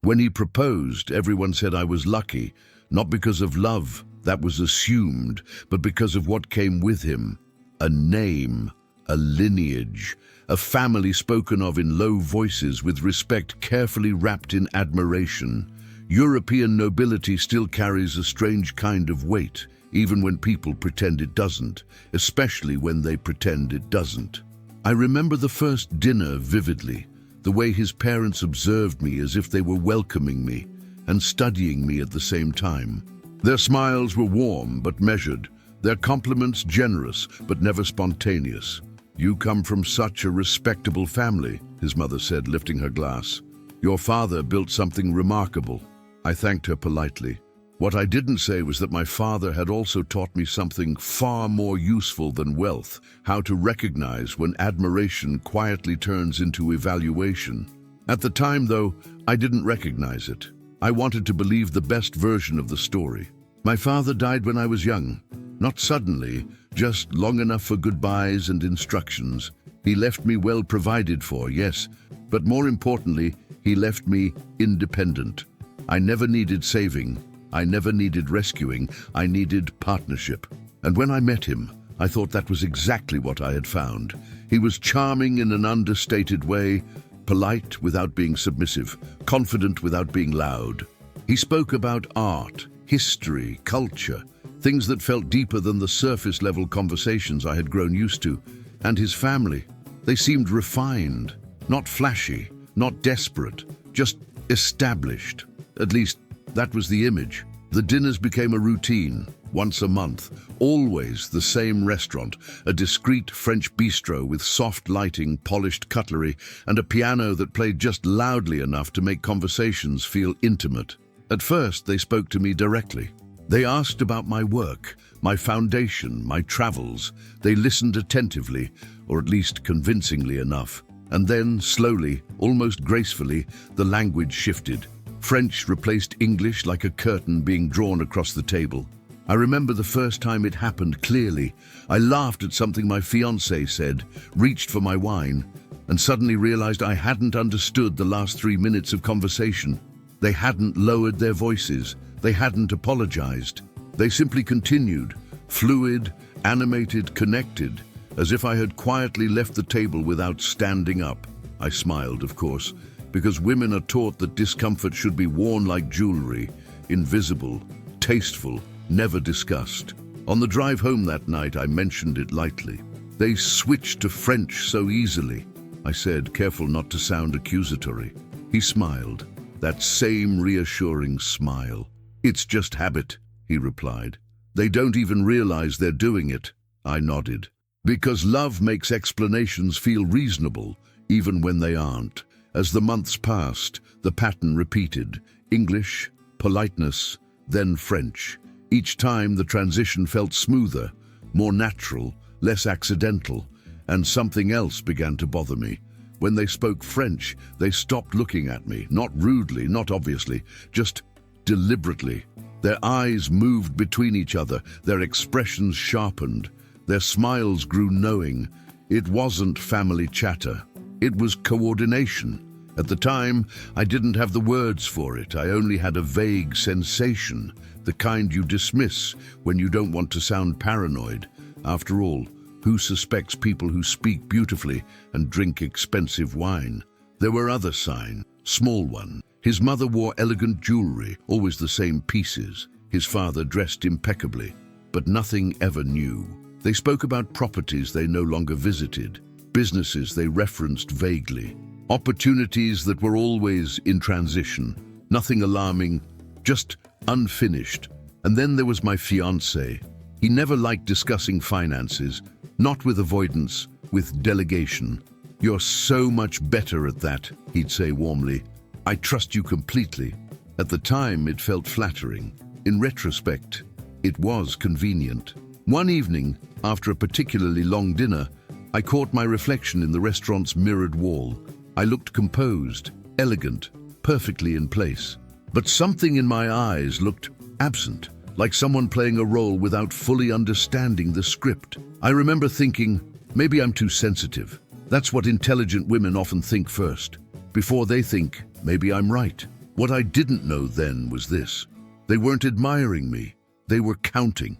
When he proposed, everyone said I was lucky, not because of love, that was assumed, but because of what came with him. A name, a lineage, a family spoken of in low voices with respect carefully wrapped in admiration. European nobility still carries a strange kind of weight, even when people pretend it doesn't, especially when they pretend it doesn't. I remember the first dinner vividly, the way his parents observed me as if they were welcoming me and studying me at the same time. Their smiles were warm but measured, their compliments generous but never spontaneous. "You come from such a respectable family," his mother said, lifting her glass. "Your father built something remarkable." I thanked her politely. What I didn't say was that my father had also taught me something far more useful than wealth, how to recognize when admiration quietly turns into evaluation. At the time, though, I didn't recognize it. I wanted to believe the best version of the story. My father died when I was young. Not suddenly, just long enough for goodbyes and instructions. He left me well provided for, yes, but more importantly, he left me independent. I never needed saving. I never needed rescuing. I needed partnership. And when I met him, I thought that was exactly what I had found. He was charming in an understated way, polite without being submissive, confident without being loud. He spoke about art, history, culture, things that felt deeper than the surface-level conversations I had grown used to. And his family, they seemed refined, not flashy, not desperate, just established. At least, that was the image. The dinners became a routine, once a month, always the same restaurant, a discreet French bistro with soft lighting, polished cutlery, and a piano that played just loudly enough to make conversations feel intimate. At first, they spoke to me directly. They asked about my work, my foundation, my travels. They listened attentively, or at least convincingly enough. And then, slowly, almost gracefully, the language shifted. French replaced English like a curtain being drawn across the table. I remember the first time it happened clearly. I laughed at something my fiancé said, reached for my wine, and suddenly realized I hadn't understood the last 3 minutes of conversation. They hadn't lowered their voices. They hadn't apologized. They simply continued, fluid, animated, connected, as if I had quietly left the table without standing up. I smiled, of course, because women are taught that discomfort should be worn like jewelry, invisible, tasteful, never discussed. On the drive home that night, I mentioned it lightly. "They switched to French so easily," I said, careful not to sound accusatory. He smiled, that same reassuring smile. "It's just habit," he replied. "They don't even realize they're doing it." I nodded. Because love makes explanations feel reasonable, even when they aren't. As the months passed, the pattern repeated. English, politeness, then French. Each time the transition felt smoother, more natural, less accidental, and something else began to bother me. When they spoke French, they stopped looking at me, not rudely, not obviously, just deliberately. Their eyes moved between each other, their expressions sharpened, their smiles grew knowing. It wasn't family chatter, it was coordination. At the time, I didn't have the words for it. I only had a vague sensation, the kind you dismiss when you don't want to sound paranoid. After all, who suspects people who speak beautifully and drink expensive wine? There were other signs, small ones. His mother wore elegant jewelry, always the same pieces. His father dressed impeccably, but nothing ever new. They spoke about properties they no longer visited, businesses they referenced vaguely, opportunities that were always in transition. Nothing alarming, just unfinished. And then there was my fiancé. He never liked discussing finances, not with avoidance, with delegation. "You're so much better at that," he'd say warmly. "I trust you completely." At the time, it felt flattering. In retrospect, it was convenient. One evening, after a particularly long dinner, I caught my reflection in the restaurant's mirrored wall. I looked composed, elegant, perfectly in place. But something in my eyes looked absent, like someone playing a role without fully understanding the script. I remember thinking, maybe I'm too sensitive. That's what intelligent women often think first. Before they think, maybe I'm right. What I didn't know then was this. They weren't admiring me. They were counting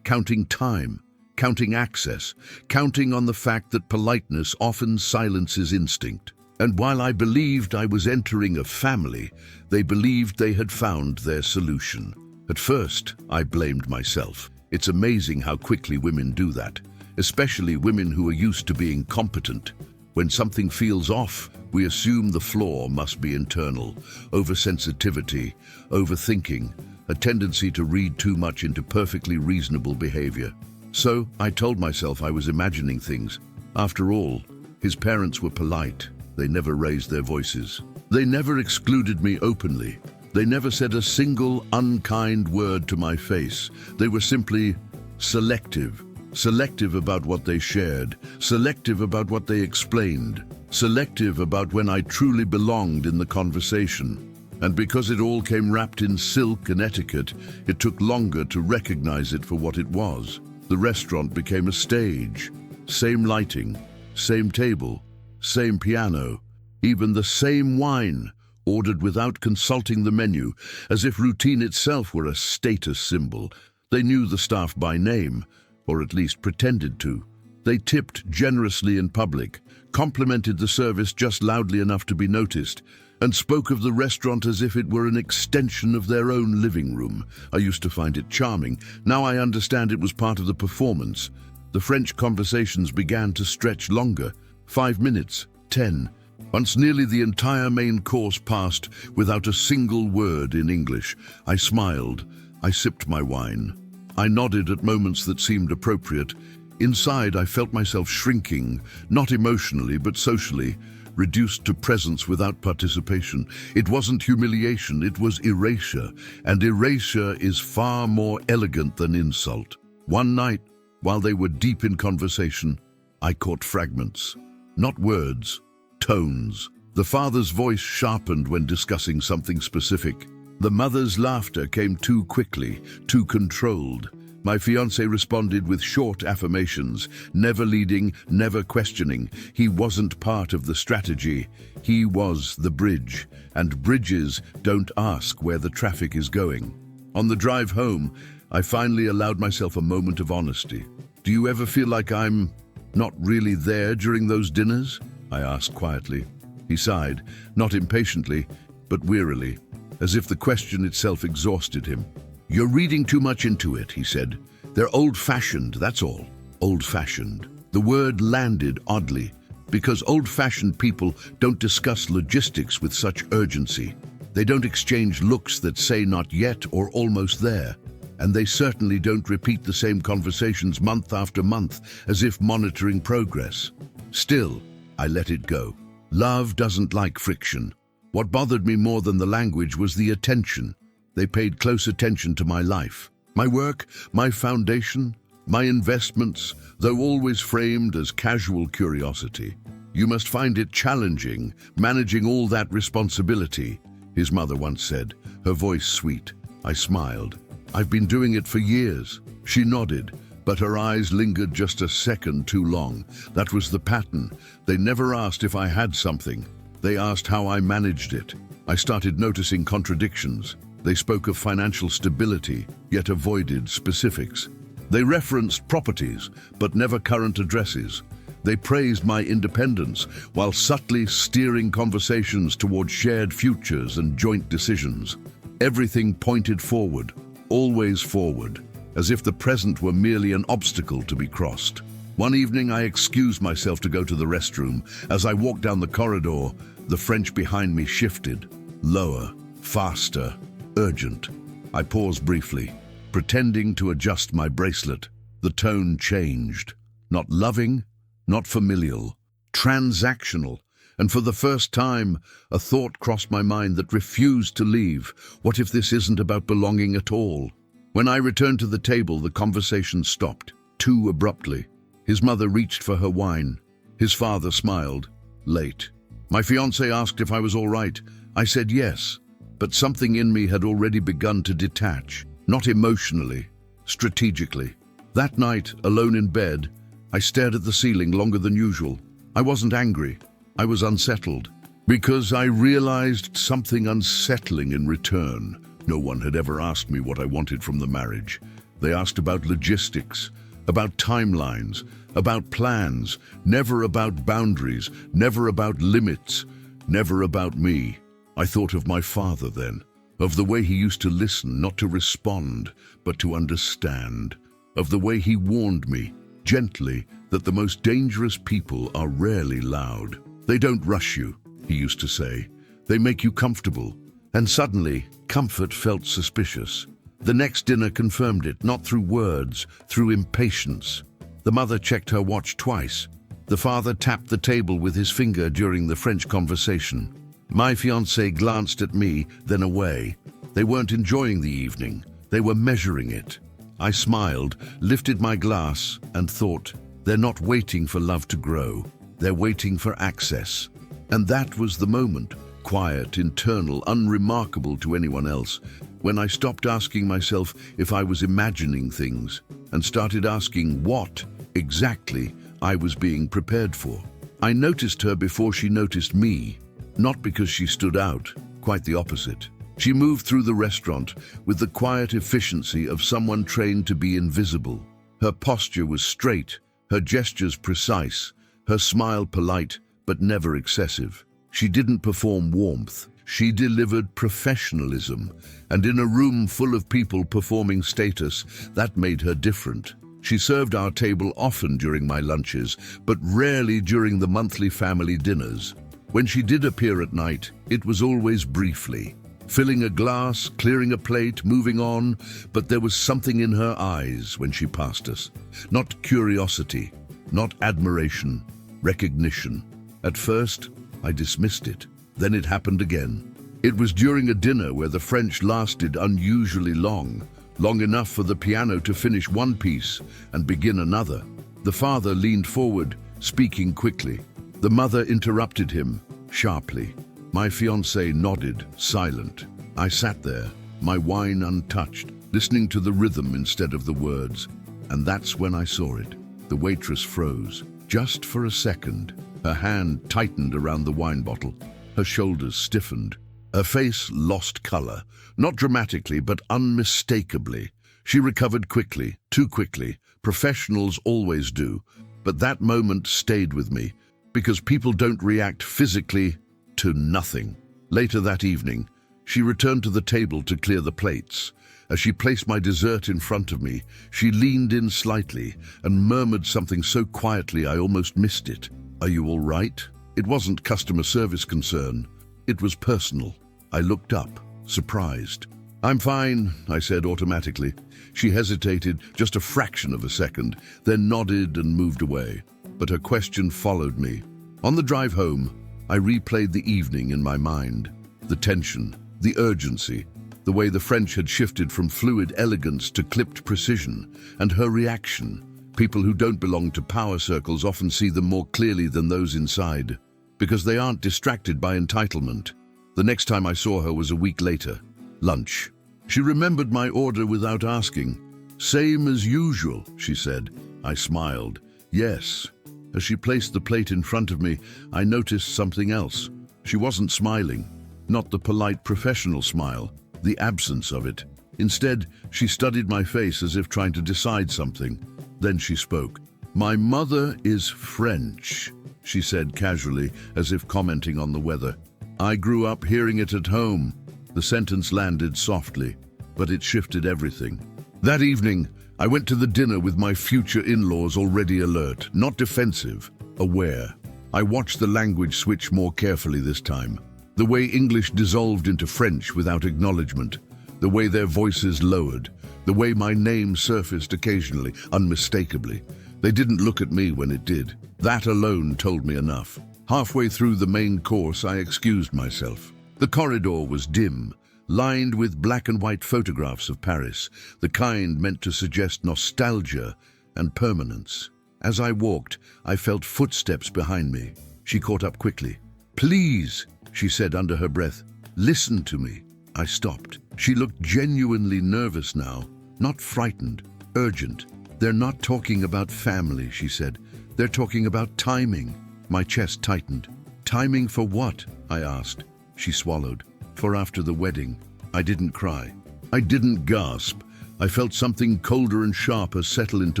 time, counting access, counting on the fact that politeness often silences instinct. And while I believed I was entering a family, they believed they had found their solution. At first, I blamed myself. It's amazing how quickly women do that, especially women who are used to being competent. When something feels off, we assume the flaw must be internal. Oversensitivity, overthinking, a tendency to read too much into perfectly reasonable behavior. So I told myself I was imagining things. After all, his parents were polite. They never raised their voices. They never excluded me openly. They never said a single unkind word to my face. They were simply selective. Selective about what they shared, selective about what they explained, selective about when I truly belonged in the conversation. And because it all came wrapped in silk and etiquette, it took longer to recognize it for what it was. The restaurant became a stage. Same lighting, same table, same piano, even the same wine, ordered without consulting the menu, as if routine itself were a status symbol. They knew the staff by name, or at least pretended to. They tipped generously in public, complimented the service just loudly enough to be noticed, and spoke of the restaurant as if it were an extension of their own living room. I used to find it charming. Now I understand it was part of the performance. The French conversations began to stretch longer. 5 minutes, 10. Once nearly the entire main course passed without a single word in English. I smiled. I sipped my wine. I nodded at moments that seemed appropriate. Inside, I felt myself shrinking, not emotionally, but socially, reduced to presence without participation. It wasn't humiliation, it was erasure, and erasure is far more elegant than insult. One night, while they were deep in conversation, I caught fragments. Not words, tones. The father's voice sharpened when discussing something specific. The mother's laughter came too quickly, too controlled. My fiancé responded with short affirmations, never leading, never questioning. He wasn't part of the strategy. He was the bridge, and bridges don't ask where the traffic is going. On the drive home, I finally allowed myself a moment of honesty. Do you ever feel like I'm not really there during those dinners? I asked quietly. He sighed, not impatiently, but wearily, as if the question itself exhausted him. You're reading too much into it, he said. They're old-fashioned, that's all. Old-fashioned. The word landed oddly, because old-fashioned people don't discuss logistics with such urgency. They don't exchange looks that say not yet or almost there. And they certainly don't repeat the same conversations month after month, as if monitoring progress. Still, I let it go. Love doesn't like friction. What bothered me more than the language was the attention. They paid close attention to my life, my work, my foundation, my investments, though always framed as casual curiosity. You must find it challenging, managing all that responsibility, his mother once said, her voice sweet. I smiled. I've been doing it for years. She nodded, but her eyes lingered just a second too long. That was the pattern. They never asked if I had something. They asked how I managed it. I started noticing contradictions. They spoke of financial stability, yet avoided specifics. They referenced properties, but never current addresses. They praised my independence, while subtly steering conversations toward shared futures and joint decisions. Everything pointed forward, always forward, as if the present were merely an obstacle to be crossed. One evening I excused myself to go to the restroom. As I walked down the corridor, the French behind me shifted. Lower, faster, urgent. I paused briefly, pretending to adjust my bracelet. The tone changed. Not loving, not familial, transactional. And for the first time, a thought crossed my mind that refused to leave. What if this isn't about belonging at all? When I returned to the table, the conversation stopped, too abruptly. His mother reached for her wine. His father smiled. Late. My fiancé asked if I was all right. I said yes, but something in me had already begun to detach, not emotionally, strategically. That night, alone in bed, I stared at the ceiling longer than usual. I wasn't angry. I was unsettled. Because I realized something unsettling in return. No one had ever asked me what I wanted from the marriage. They asked about logistics, about timelines, about plans, never about boundaries, never about limits, never about me. I thought of my father then, of the way he used to listen, not to respond, but to understand, of the way he warned me, gently, that the most dangerous people are rarely loud. They don't rush you, he used to say. They make you comfortable. And suddenly, comfort felt suspicious. The next dinner confirmed it, not through words, through impatience. The mother checked her watch twice. The father tapped the table with his finger during the French conversation. My fiancée glanced at me, then away. They weren't enjoying the evening. They were measuring it. I smiled, lifted my glass, and thought, they're not waiting for love to grow. They're waiting for access. And that was the moment, quiet, internal, unremarkable to anyone else, when I stopped asking myself if I was imagining things and started asking what, exactly, I was being prepared for. I noticed her before she noticed me, not because she stood out, quite the opposite. She moved through the restaurant with the quiet efficiency of someone trained to be invisible. Her posture was straight, her gestures precise, her smile polite, but never excessive. She didn't perform warmth. She delivered professionalism, and in a room full of people performing status, that made her different. She served our table often during my lunches, but rarely during the monthly family dinners. When she did appear at night, it was always briefly. Filling a glass, clearing a plate, moving on, but there was something in her eyes when she passed us. Not curiosity, not admiration, recognition. At first, I dismissed it. Then it happened again. It was during a dinner where the French lasted unusually long enough for the piano to finish one piece and begin another. The father leaned forward, speaking quickly. The mother interrupted him, sharply. My fiancée nodded, silent. I sat there, my wine untouched, listening to the rhythm instead of the words. And that's when I saw it. The waitress froze, just for a second. Her hand tightened around the wine bottle. Her shoulders stiffened. Her face lost color, not dramatically, but unmistakably. She recovered quickly, too quickly. Professionals always do. But that moment stayed with me, because people don't react physically to nothing. Later that evening, she returned to the table to clear the plates. As she placed my dessert in front of me, she leaned in slightly and murmured something so quietly I almost missed it. Are you all right? It wasn't customer service concern. It was personal. I looked up, surprised. I'm fine, I said automatically. She hesitated just a fraction of a second, then nodded and moved away. But her question followed me. On the drive home, I replayed the evening in my mind. The tension, the urgency, the way the French had shifted from fluid elegance to clipped precision, and her reaction. People who don't belong to power circles often see them more clearly than those inside, because they aren't distracted by entitlement. The next time I saw her was a week later. Lunch. She remembered my order without asking. Same as usual, she said. I smiled. Yes. As she placed the plate in front of me, I noticed something else. She wasn't smiling. Not the polite professional smile, the absence of it. Instead, she studied my face as if trying to decide something. Then she spoke. My mother is French, she said casually, as if commenting on the weather. I grew up hearing it at home. The sentence landed softly, but it shifted everything. That evening, I went to the dinner with my future in-laws already alert, not defensive, aware. I watched the language switch more carefully this time. The way English dissolved into French without acknowledgement. The way their voices lowered. The way my name surfaced occasionally, unmistakably. They didn't look at me when it did. That alone told me enough. Halfway through the main course, I excused myself. The corridor was dim, lined with black and white photographs of Paris, the kind meant to suggest nostalgia and permanence. As I walked, I felt footsteps behind me. She caught up quickly. Please, she said under her breath, listen to me. I stopped. She looked genuinely nervous now, not frightened, urgent. They're not talking about family, she said. They're talking about timing. My chest tightened. Timing for what? I asked. She swallowed. For after the wedding. I didn't cry. I didn't gasp. I felt something colder and sharper settle into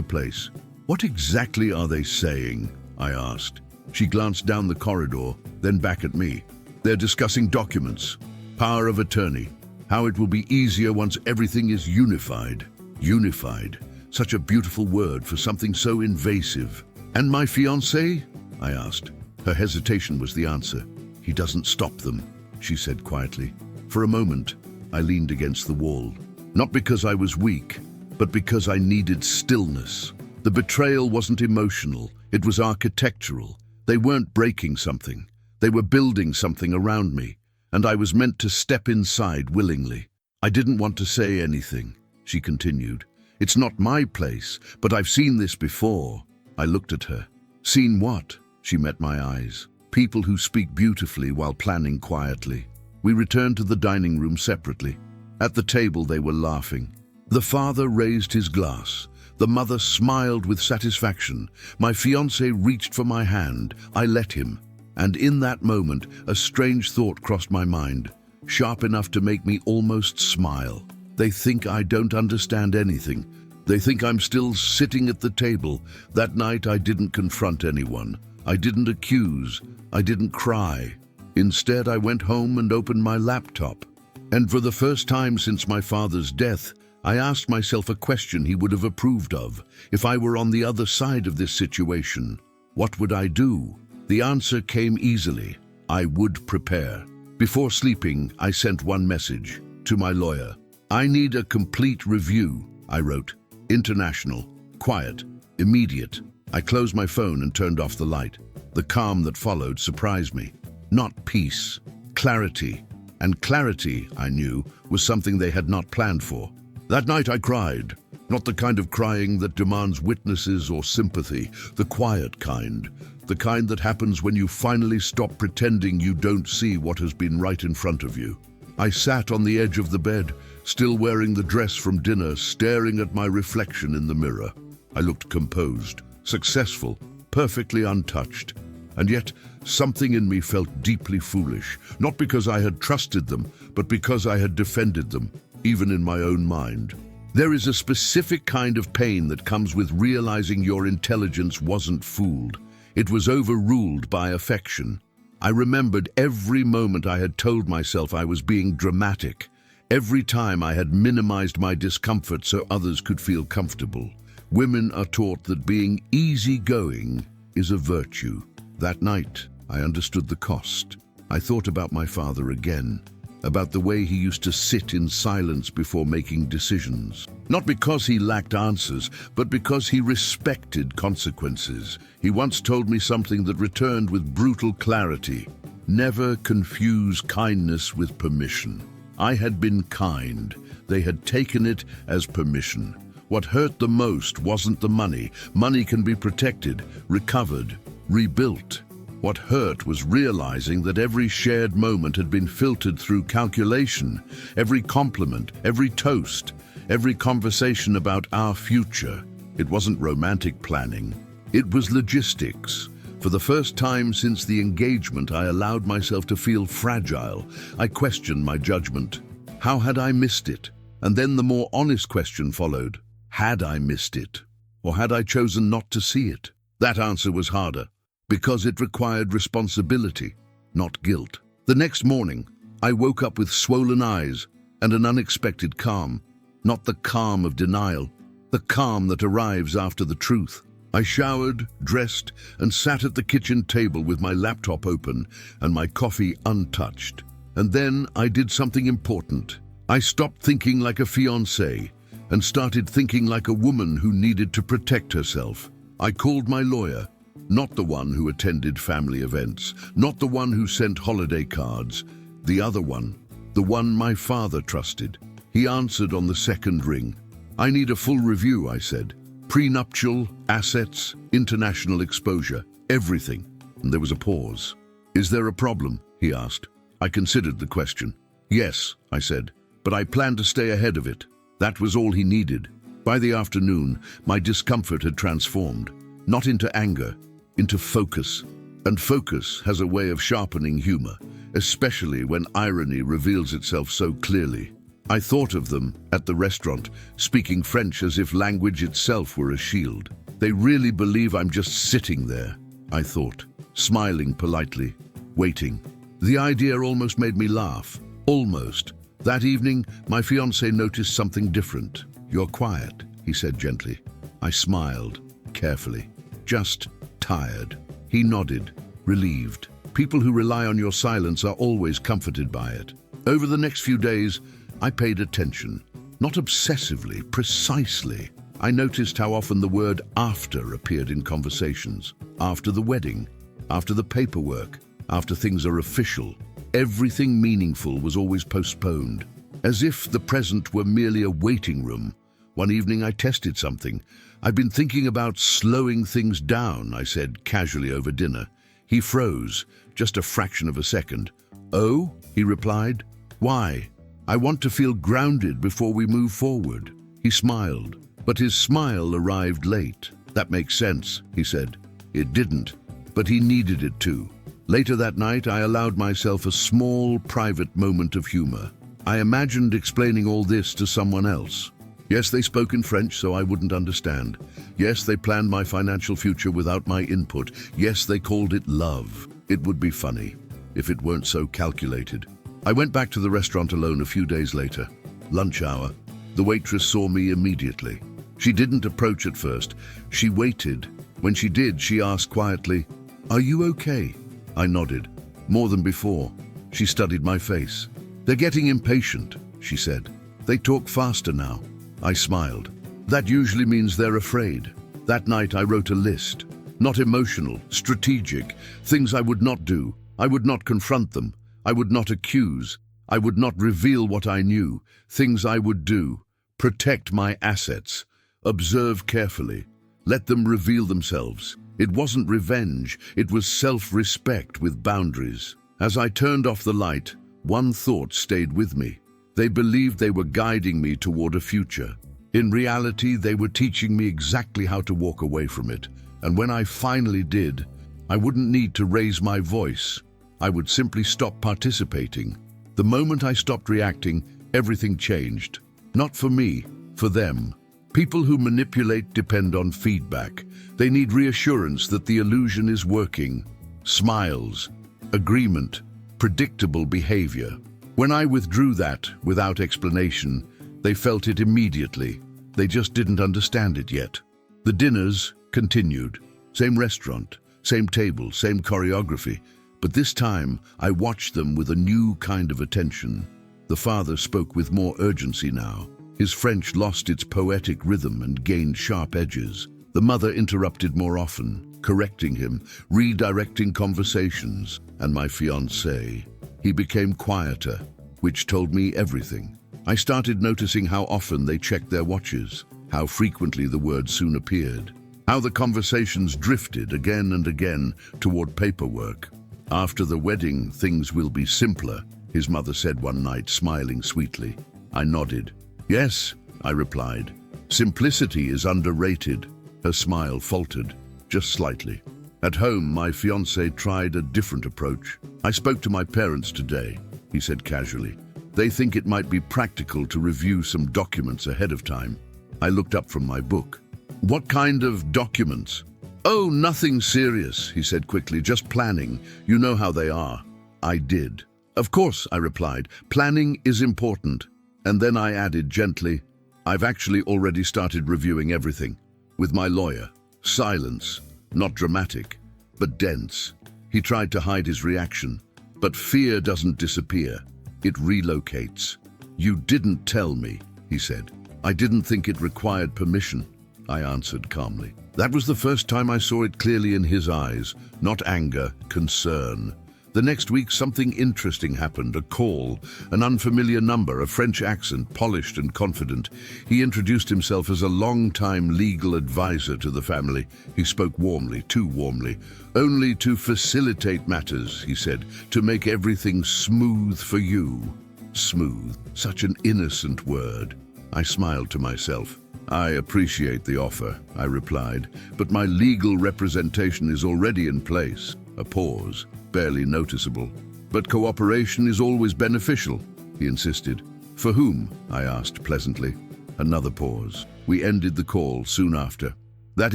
place. What exactly are they saying? I asked. She glanced down the corridor, then back at me. They're discussing documents, power of attorney, how it will be easier once everything is unified. Unified. Such a beautiful word for something so invasive. And my fiancé? I asked. Her hesitation was the answer. He doesn't stop them, she said quietly. For a moment, I leaned against the wall. Not because I was weak, but because I needed stillness. The betrayal wasn't emotional, it was architectural. They weren't breaking something. They were building something around me, and I was meant to step inside willingly. I didn't want to say anything, she continued. It's not my place, but I've seen this before. I looked at her. Seen what? She met my eyes. People who speak beautifully while planning quietly. We returned to the dining room separately. At the table they were laughing. The father raised his glass. The mother smiled with satisfaction. My fiancé reached for my hand. I let him. And in that moment, a strange thought crossed my mind, sharp enough to make me almost smile. They think I don't understand anything. They think I'm still sitting at the table. That night I didn't confront anyone. I didn't accuse. I didn't cry. Instead, I went home and opened my laptop. And for the first time since my father's death, I asked myself a question he would have approved of. If I were on the other side of this situation, what would I do? The answer came easily. I would prepare. Before sleeping, I sent one message to my lawyer. I need a complete review, I wrote. International, quiet, immediate. I closed my phone and turned off the light. The calm that followed surprised me. Not peace, clarity. And clarity, I knew, was something they had not planned for. That night I cried. Not the kind of crying that demands witnesses or sympathy, the quiet kind. The kind that happens when you finally stop pretending you don't see what has been right in front of you. I sat on the edge of the bed, still wearing the dress from dinner, staring at my reflection in the mirror. I looked composed, successful, perfectly untouched. And yet, something in me felt deeply foolish, not because I had trusted them, but because I had defended them, even in my own mind. There is a specific kind of pain that comes with realizing your intelligence wasn't fooled. It was overruled by affection. I remembered every moment I had told myself I was being dramatic, every time I had minimized my discomfort so others could feel comfortable. Women are taught that being easygoing is a virtue. That night, I understood the cost. I thought about my father again, about the way he used to sit in silence before making decisions. Not because he lacked answers, but because he respected consequences. He once told me something that returned with brutal clarity. Never confuse kindness with permission. I had been kind. They had taken it as permission. What hurt the most wasn't the money. Money can be protected, recovered, rebuilt. What hurt was realizing that every shared moment had been filtered through calculation, every compliment, every toast, every conversation about our future. It wasn't romantic planning. It was logistics. For the first time since the engagement, I allowed myself to feel fragile. I questioned my judgment. How had I missed it? And then the more honest question followed. Had I missed it? Or had I chosen not to see it? That answer was harder, because it required responsibility, not guilt. The next morning, I woke up with swollen eyes and an unexpected calm. Not the calm of denial, the calm that arrives after the truth. I showered, dressed, and sat at the kitchen table with my laptop open and my coffee untouched. And then I did something important. I stopped thinking like a fiancé and started thinking like a woman who needed to protect herself. I called my lawyer, not the one who attended family events, not the one who sent holiday cards, the other one, the one my father trusted. He answered on the second ring. I need a full review, I said. Prenuptial, assets, international exposure, everything. And there was a pause. Is there a problem? He asked. I considered the question. Yes, I said, but I plan to stay ahead of it. That was all he needed. By the afternoon, my discomfort had transformed, not into anger, into focus. And focus has a way of sharpening humor, especially when irony reveals itself so clearly. I thought of them at the restaurant, speaking French as if language itself were a shield. They really believe I'm just sitting there, I thought, smiling politely, waiting. The idea almost made me laugh. Almost. That evening, my fiancé noticed something different. "You're quiet," he said gently. I smiled, carefully. "Just tired." He nodded, relieved. People who rely on your silence are always comforted by it. Over the next few days, I paid attention. Not obsessively, precisely. I noticed how often the word after appeared in conversations. After the wedding, after the paperwork, after things are official. Everything meaningful was always postponed, as if the present were merely a waiting room. One evening I tested something. "I've been thinking about slowing things down," I said casually over dinner. He froze, just a fraction of a second. "Oh?" he replied. "Why?" "I want to feel grounded before we move forward." He smiled, but his smile arrived late. "That makes sense," he said. It didn't, but he needed it to. Later that night, I allowed myself a small, private moment of humor. I imagined explaining all this to someone else. Yes, they spoke in French, so I wouldn't understand. Yes, they planned my financial future without my input. Yes, they called it love. It would be funny if it weren't so calculated. I went back to the restaurant alone a few days later. Lunch hour. The waitress saw me immediately. She didn't approach at first. She waited. When she did, she asked quietly, "Are you okay?" I nodded. More than before. She studied my face. "They're getting impatient," she said. "They talk faster now." I smiled. That usually means they're afraid. That night I wrote a list. Not emotional, strategic. Things I would not do. I would not confront them. I would not accuse. I would not reveal what I knew. Things I would do. Protect my assets. Observe carefully. Let them reveal themselves. It wasn't revenge. It was self-respect with boundaries. As I turned off the light, one thought stayed with me. They believed they were guiding me toward a future. In reality, they were teaching me exactly how to walk away from it. And when I finally did, I wouldn't need to raise my voice. I would simply stop participating. The moment I stopped reacting, everything changed. Not for me, for them. People who manipulate depend on feedback. They need reassurance that the illusion is working. Smiles, agreement, predictable behavior. When I withdrew that, without explanation, they felt it immediately. They just didn't understand it yet. The dinners continued. Same restaurant, same table, same choreography. But this time, I watched them with a new kind of attention. The father spoke with more urgency now. His French lost its poetic rhythm and gained sharp edges. The mother interrupted more often, correcting him, redirecting conversations. And my fiancé, he became quieter, which told me everything. I started noticing how often they checked their watches, how frequently the word soon appeared, how the conversations drifted again and again toward paperwork. "After the wedding, things will be simpler," his mother said one night, smiling sweetly. I nodded. "Yes," I replied. "Simplicity is underrated." Her smile faltered, just slightly. At home, my fiancé tried a different approach. "I spoke to my parents today," he said casually. "They think it might be practical to review some documents ahead of time." I looked up from my book. "What kind of documents?" "Oh, nothing serious," he said quickly, "just planning. You know how they are." I did. "Of course," I replied. "Planning is important." And then I added gently, "I've actually already started reviewing everything. With my lawyer." Silence. Not dramatic, but dense. He tried to hide his reaction. But fear doesn't disappear. It relocates. "You didn't tell me," he said. "I didn't think it required permission," I answered calmly. That was the first time I saw it clearly in his eyes. Not anger, concern. The next week, something interesting happened. A call, an unfamiliar number, a French accent, polished and confident. He introduced himself as a long-time legal advisor to the family. He spoke warmly, too warmly. "Only to facilitate matters," he said, "to make everything smooth for you." Smooth, such an innocent word. I smiled to myself. "I appreciate the offer," I replied, "but my legal representation is already in place." A pause, barely noticeable. But cooperation is always beneficial, he insisted. For whom? I asked pleasantly. Another pause. We ended the call soon after. That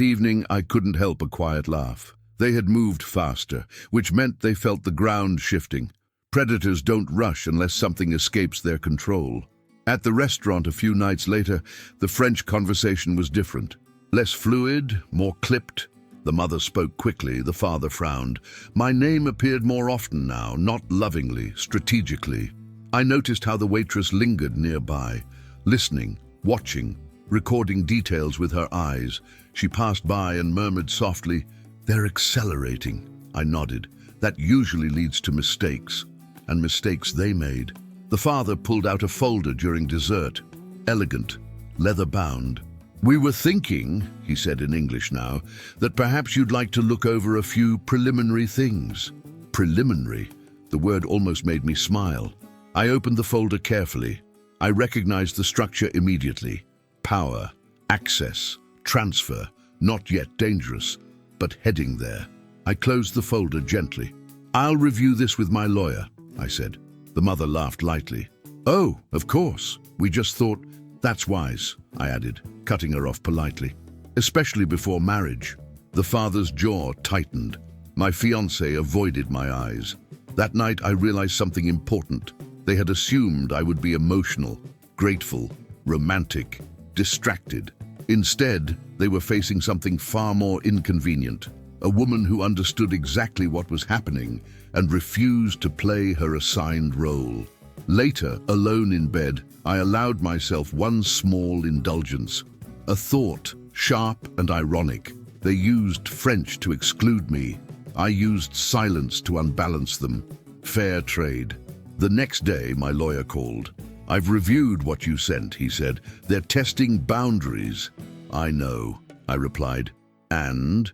evening I couldn't help a quiet laugh. They had moved faster, which meant they felt the ground shifting. Predators don't rush unless something escapes their control. At the restaurant a few nights later, the French conversation was different. Less fluid, more clipped. The mother spoke quickly, the father frowned. My name appeared more often now, not lovingly, strategically. I noticed how the waitress lingered nearby, listening, watching, recording details with her eyes. She passed by and murmured softly, "They're accelerating." I nodded. That usually leads to mistakes, and mistakes they made. The father pulled out a folder during dessert, elegant, leather-bound. "We were thinking," he said in English now, "that perhaps you'd like to look over a few preliminary things." Preliminary? The word almost made me smile. I opened the folder carefully. I recognized the structure immediately. Power, access, transfer, not yet dangerous, but heading there. I closed the folder gently. "I'll review this with my lawyer," I said. The mother laughed lightly. "Oh, of course. We just thought..." "That's wise," I added, cutting her off politely. "Especially before marriage." The father's jaw tightened. My fiancée avoided my eyes. That night I realized something important. They had assumed I would be emotional, grateful, romantic, distracted. Instead, they were facing something far more inconvenient. A woman who understood exactly what was happening and refused to play her assigned role. Later, alone in bed, I allowed myself one small indulgence. A thought, sharp and ironic. They used French to exclude me. I used silence to unbalance them. Fair trade. The next day, my lawyer called. "I've reviewed what you sent," he said. "They're testing boundaries." "I know," I replied. And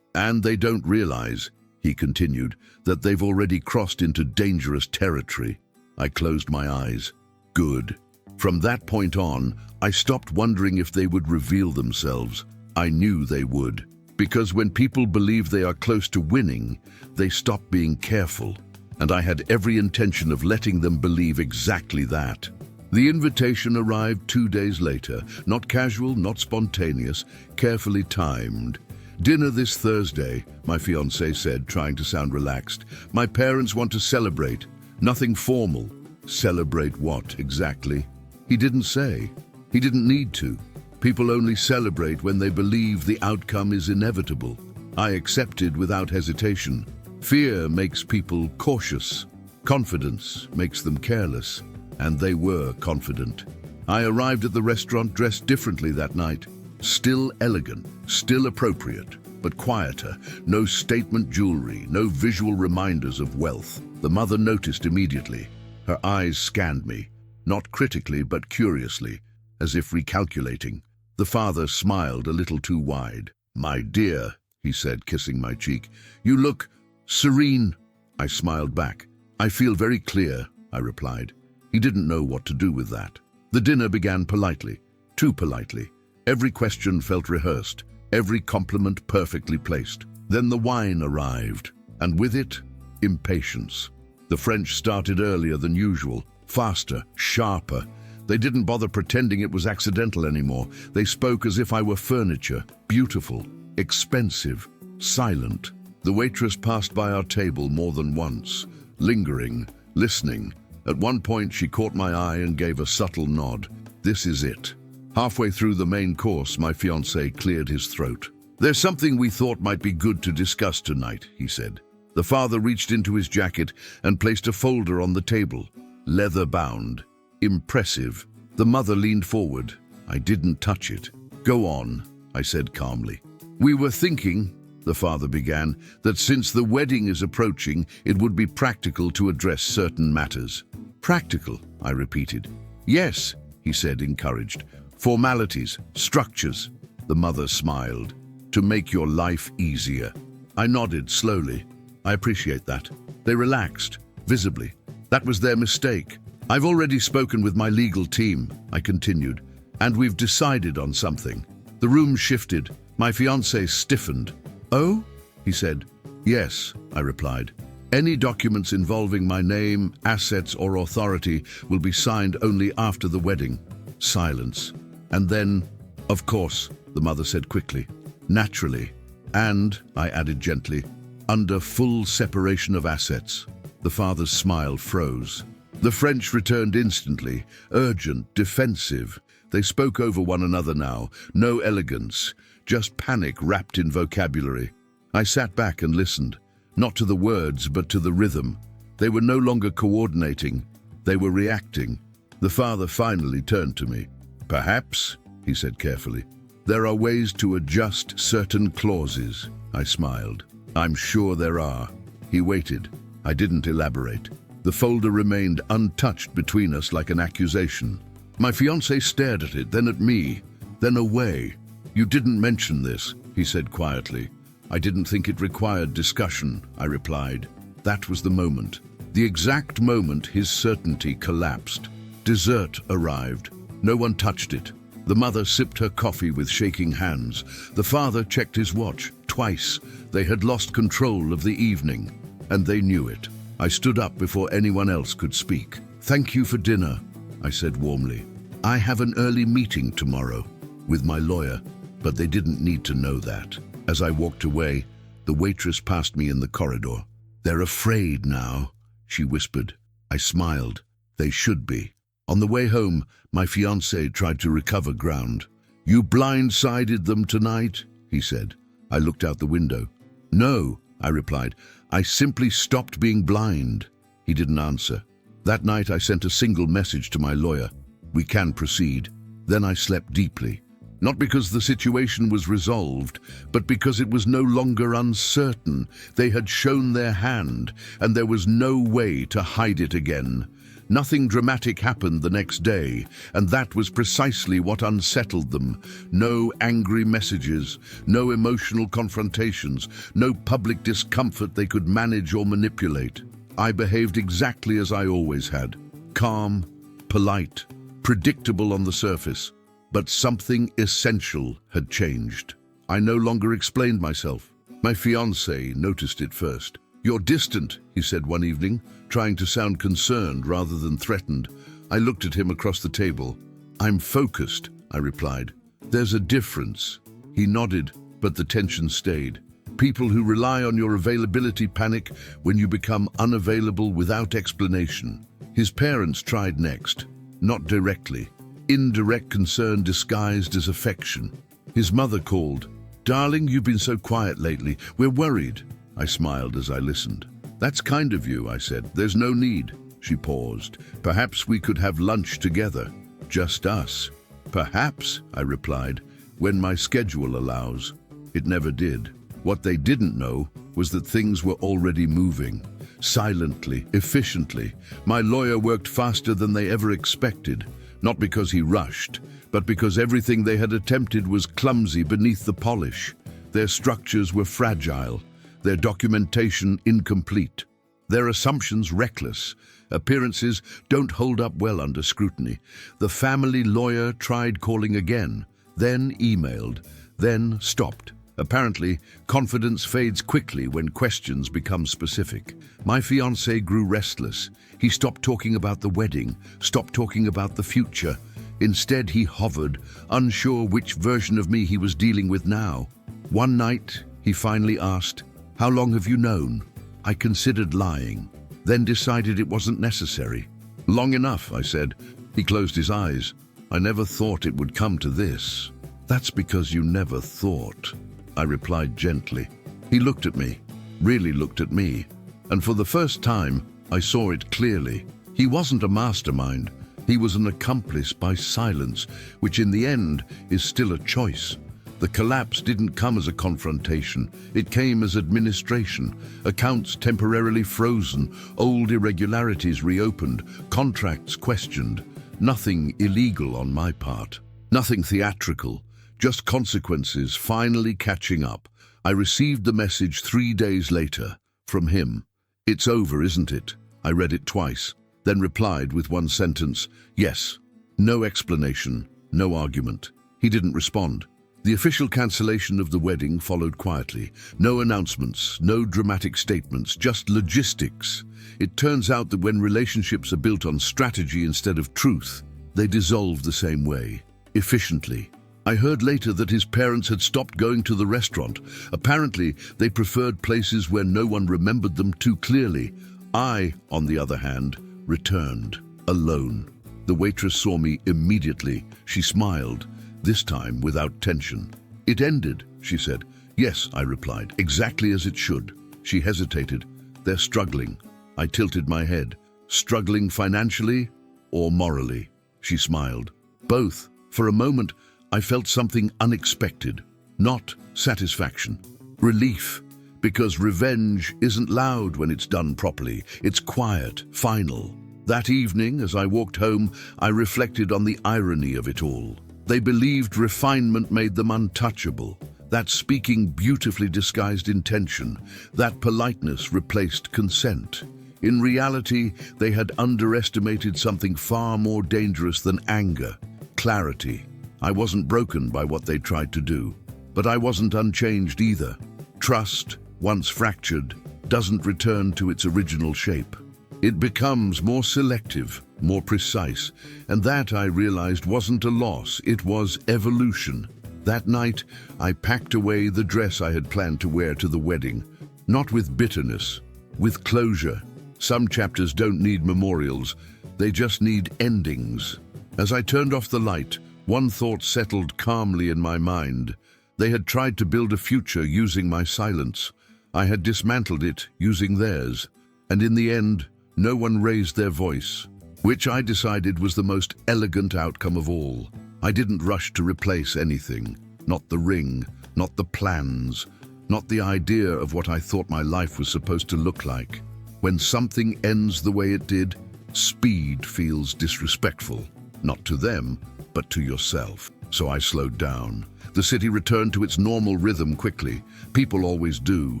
they don't realize," he continued, "that they've already crossed into dangerous territory." I closed my eyes. Good. From that point on, I stopped wondering if they would reveal themselves. I knew they would. Because when people believe they are close to winning, they stop being careful. And I had every intention of letting them believe exactly that. The invitation arrived 2 days later, not casual, not spontaneous, carefully timed. "Dinner this Thursday," my fiancé said, trying to sound relaxed. "My parents want to celebrate. Nothing formal." Celebrate what, exactly? He didn't say. He didn't need to. People only celebrate when they believe the outcome is inevitable. I accepted without hesitation. Fear makes people cautious. Confidence makes them careless. And they were confident. I arrived at the restaurant dressed differently that night. Still elegant, still appropriate, but quieter. No statement jewelry, no visual reminders of wealth. The mother noticed immediately. Her eyes scanned me, not critically but curiously, as if recalculating. The father smiled a little too wide. "My dear," he said, kissing my cheek, "you look serene." I smiled back. "I feel very clear," I replied. He didn't know what to do with that. The dinner began politely, too politely. Every question felt rehearsed, every compliment perfectly placed. Then the wine arrived, and with it, impatience. The French started earlier than usual, faster, sharper. They didn't bother pretending it was accidental anymore. They spoke as if I were furniture, beautiful, expensive, silent. The waitress passed by our table more than once, lingering, listening. At one point, she caught my eye and gave a subtle nod. This is it. Halfway through the main course, my fiancé cleared his throat. "There's something we thought might be good to discuss tonight," he said. The father reached into his jacket and placed a folder on the table. Leather-bound. Impressive. The mother leaned forward. I didn't touch it. "Go on," I said calmly. "We were thinking," the father began, "that since the wedding is approaching, it would be practical to address certain matters." "Practical," I repeated. "Yes," he said, encouraged. "Formalities, structures." The mother smiled. "To make your life easier." I nodded slowly. "I appreciate that." They relaxed, visibly. That was their mistake. "I've already spoken with my legal team," I continued, "and we've decided on something." The room shifted. My fiancé stiffened. "Oh?" he said. Yes, I replied. Any documents involving my name, assets, or authority will be signed only after the wedding. Silence. And then, of course, the mother said quickly. Naturally. And, I added gently, under full separation of assets. The father's smile froze. The French returned instantly, urgent, defensive. They spoke over one another now, no elegance, just panic wrapped in vocabulary. I sat back and listened, not to the words but to the rhythm. They were no longer coordinating, they were reacting. The father finally turned to me. Perhaps, he said carefully, there are ways to adjust certain clauses. I smiled. I'm sure there are. He waited. I didn't elaborate. The folder remained untouched between us like an accusation. My fiancé stared at it, then at me, then away. You didn't mention this, he said quietly. I didn't think it required discussion, I replied. That was the moment. The exact moment his certainty collapsed. Dessert arrived. No one touched it. The mother sipped her coffee with shaking hands. The father checked his watch, twice. They had lost control of the evening, and they knew it. I stood up before anyone else could speak. Thank you for dinner, I said warmly. I have an early meeting tomorrow with my lawyer, but they didn't need to know that. As I walked away, the waitress passed me in the corridor. They're afraid now, she whispered. I smiled. They should be. On the way home, my fiancé tried to recover ground. You blindsided them tonight, he said. I looked out the window. No, I replied. I simply stopped being blind. He didn't answer. That night I sent a single message to my lawyer. We can proceed. Then I slept deeply. Not because the situation was resolved, but because it was no longer uncertain. They had shown their hand, and there was no way to hide it again. Nothing dramatic happened the next day, and that was precisely what unsettled them. No angry messages, no emotional confrontations, no public discomfort they could manage or manipulate. I behaved exactly as I always had. Calm, polite, predictable on the surface. But something essential had changed. I no longer explained myself. My fiancé noticed it first. You're distant, he said one evening, trying to sound concerned rather than threatened. I looked at him across the table. I'm focused, I replied. There's a difference. He nodded, but the tension stayed. People who rely on your availability panic when you become unavailable without explanation. His parents tried next, not directly. Indirect concern disguised as affection. His mother called. Darling, you've been so quiet lately. We're worried. I smiled as I listened. That's kind of you, I said. There's no need. She paused. Perhaps we could have lunch together. Just us. Perhaps, I replied, when my schedule allows. It never did. What they didn't know was that things were already moving. Silently, efficiently. My lawyer worked faster than they ever expected. Not because he rushed, but because everything they had attempted was clumsy beneath the polish. Their structures were fragile, their documentation incomplete, their assumptions reckless. Appearances don't hold up well under scrutiny. The family lawyer tried calling again, then emailed, then stopped. Apparently, confidence fades quickly when questions become specific. My fiancé grew restless. He stopped talking about the wedding, stopped talking about the future. Instead, he hovered, unsure which version of me he was dealing with now. One night, he finally asked, "How long have you known?" I considered lying, then decided it wasn't necessary. "Long enough," I said. He closed his eyes. "I never thought it would come to this." "That's because you never thought," I replied gently. He looked at me, really looked at me, and for the first time, I saw it clearly. He wasn't a mastermind. He was an accomplice by silence, which in the end is still a choice. The collapse didn't come as a confrontation. It came as administration. Accounts temporarily frozen, old irregularities reopened, contracts questioned. Nothing illegal on my part. Nothing theatrical. Just consequences finally catching up. I received the message 3 days later, from him. "It's over, isn't it?" I read it twice, then replied with one sentence, "Yes." No explanation, no argument. He didn't respond. The official cancellation of the wedding followed quietly. No announcements, no dramatic statements, just logistics. It turns out that when relationships are built on strategy instead of truth, they dissolve the same way, efficiently. I heard later that his parents had stopped going to the restaurant. Apparently, they preferred places where no one remembered them too clearly. I, on the other hand, returned, alone. The waitress saw me immediately. She smiled, this time without tension. "It ended," she said. "Yes," I replied, "exactly as it should." She hesitated. "They're struggling." I tilted my head. "Struggling financially or morally?" She smiled. "Both." For a moment, I felt something unexpected. Not satisfaction. Relief. Because revenge isn't loud when it's done properly. It's quiet, final. That evening, as I walked home, I reflected on the irony of it all. They believed refinement made them untouchable. That speaking beautifully disguised intention. That politeness replaced consent. In reality, they had underestimated something far more dangerous than anger. Clarity. I wasn't broken by what they tried to do, but I wasn't unchanged either. Trust, once fractured, doesn't return to its original shape. It becomes more selective, more precise, and that, I realized, wasn't a loss, it was evolution. That night, I packed away the dress I had planned to wear to the wedding, not with bitterness, with closure. Some chapters don't need memorials, they just need endings. As I turned off the light, one thought settled calmly in my mind. They had tried to build a future using my silence. I had dismantled it using theirs. And in the end, no one raised their voice, which I decided was the most elegant outcome of all. I didn't rush to replace anything. Not the ring, not the plans, not the idea of what I thought my life was supposed to look like. When something ends the way it did, speed feels disrespectful. Not to them, but to yourself. So I slowed down. The city returned to its normal rhythm quickly. People always do.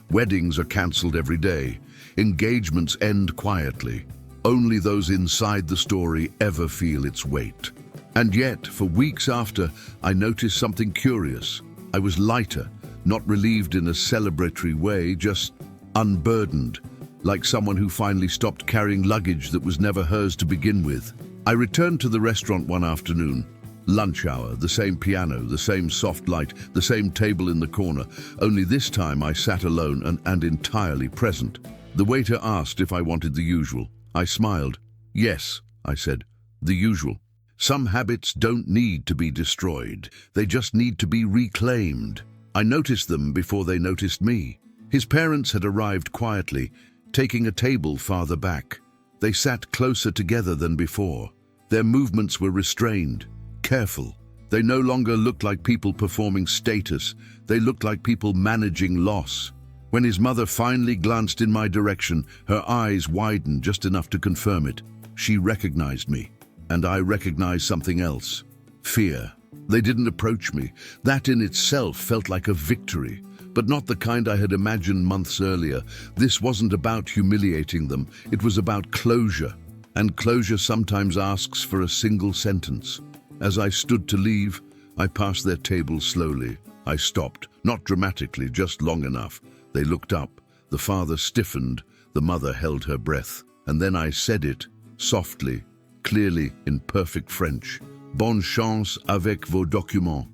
Weddings are cancelled every day. Engagements end quietly. Only those inside the story ever feel its weight. And yet, for weeks after, I noticed something curious. I was lighter, not relieved in a celebratory way, just unburdened, like someone who finally stopped carrying luggage that was never hers to begin with. I returned to the restaurant one afternoon. Lunch hour, the same piano, the same soft light, the same table in the corner. Only this time I sat alone and entirely present. The waiter asked if I wanted the usual. I smiled. "Yes," I said, "the usual." Some habits don't need to be destroyed. They just need to be reclaimed. I noticed them before they noticed me. His parents had arrived quietly, taking a table farther back. They sat closer together than before. Their movements were restrained, careful. They no longer looked like people performing status. They looked like people managing loss. When his mother finally glanced in my direction, her eyes widened just enough to confirm it. She recognized me, and I recognized something else. Fear. They didn't approach me. That in itself felt like a victory, but not the kind I had imagined months earlier. This wasn't about humiliating them. It was about closure, and closure sometimes asks for a single sentence. As I stood to leave, I passed their table slowly. I stopped, not dramatically, just long enough. They looked up. The father stiffened. The mother held her breath. And then I said it, softly, clearly, in perfect French. "Bonne chance avec vos documents."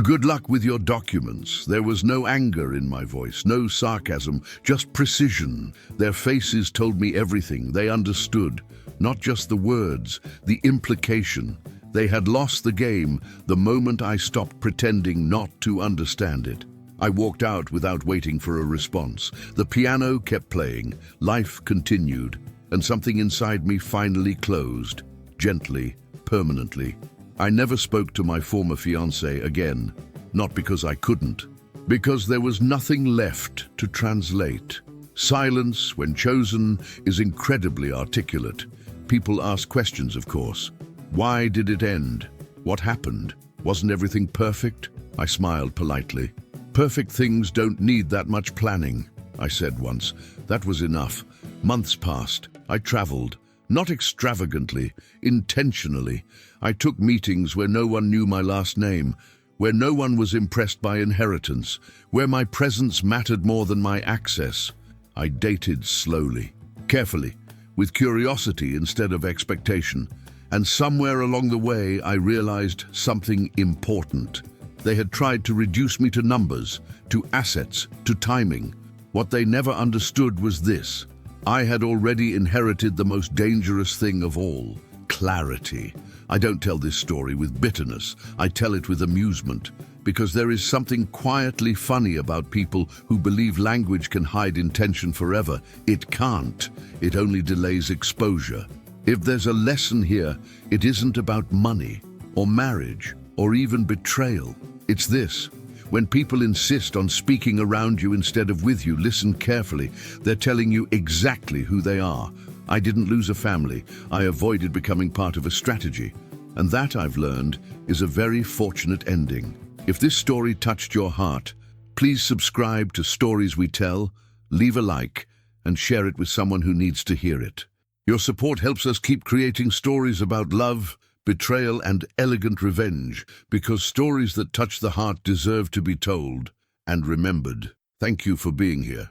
Good luck with your documents. There was no anger in my voice, no sarcasm, just precision. Their faces told me everything. They understood. Not just the words, the implication. They had lost the game the moment I stopped pretending not to understand it. I walked out without waiting for a response. The piano kept playing, life continued, and something inside me finally closed, gently, permanently. I never spoke to my former fiancée again, not because I couldn't, because there was nothing left to translate. Silence, when chosen, is incredibly articulate. People ask questions, of course. Why did it end? What happened? Wasn't everything perfect? I smiled politely. Perfect things don't need that much planning, I said once. That was enough. Months passed. I traveled. Not extravagantly, intentionally. I took meetings where no one knew my last name, where no one was impressed by inheritance, where my presence mattered more than my access. I dated slowly, carefully, with curiosity instead of expectation. And somewhere along the way, I realized something important. They had tried to reduce me to numbers, to assets, to timing. What they never understood was this. I had already inherited the most dangerous thing of all, clarity. I don't tell this story with bitterness. I tell it with amusement, because there is something quietly funny about people who believe language can hide intention forever. It can't. It only delays exposure. If there's a lesson here, it isn't about money, or marriage, or even betrayal. It's this. When people insist on speaking around you instead of with you, listen carefully. They're telling you exactly who they are. I didn't lose a family. I avoided becoming part of a strategy. And that, I've learned, is a very fortunate ending. If this story touched your heart, please subscribe to Stories We Tell, leave a like, and share it with someone who needs to hear it. Your support helps us keep creating stories about love, betrayal, and elegant revenge, because stories that touch the heart deserve to be told and remembered. Thank you for being here.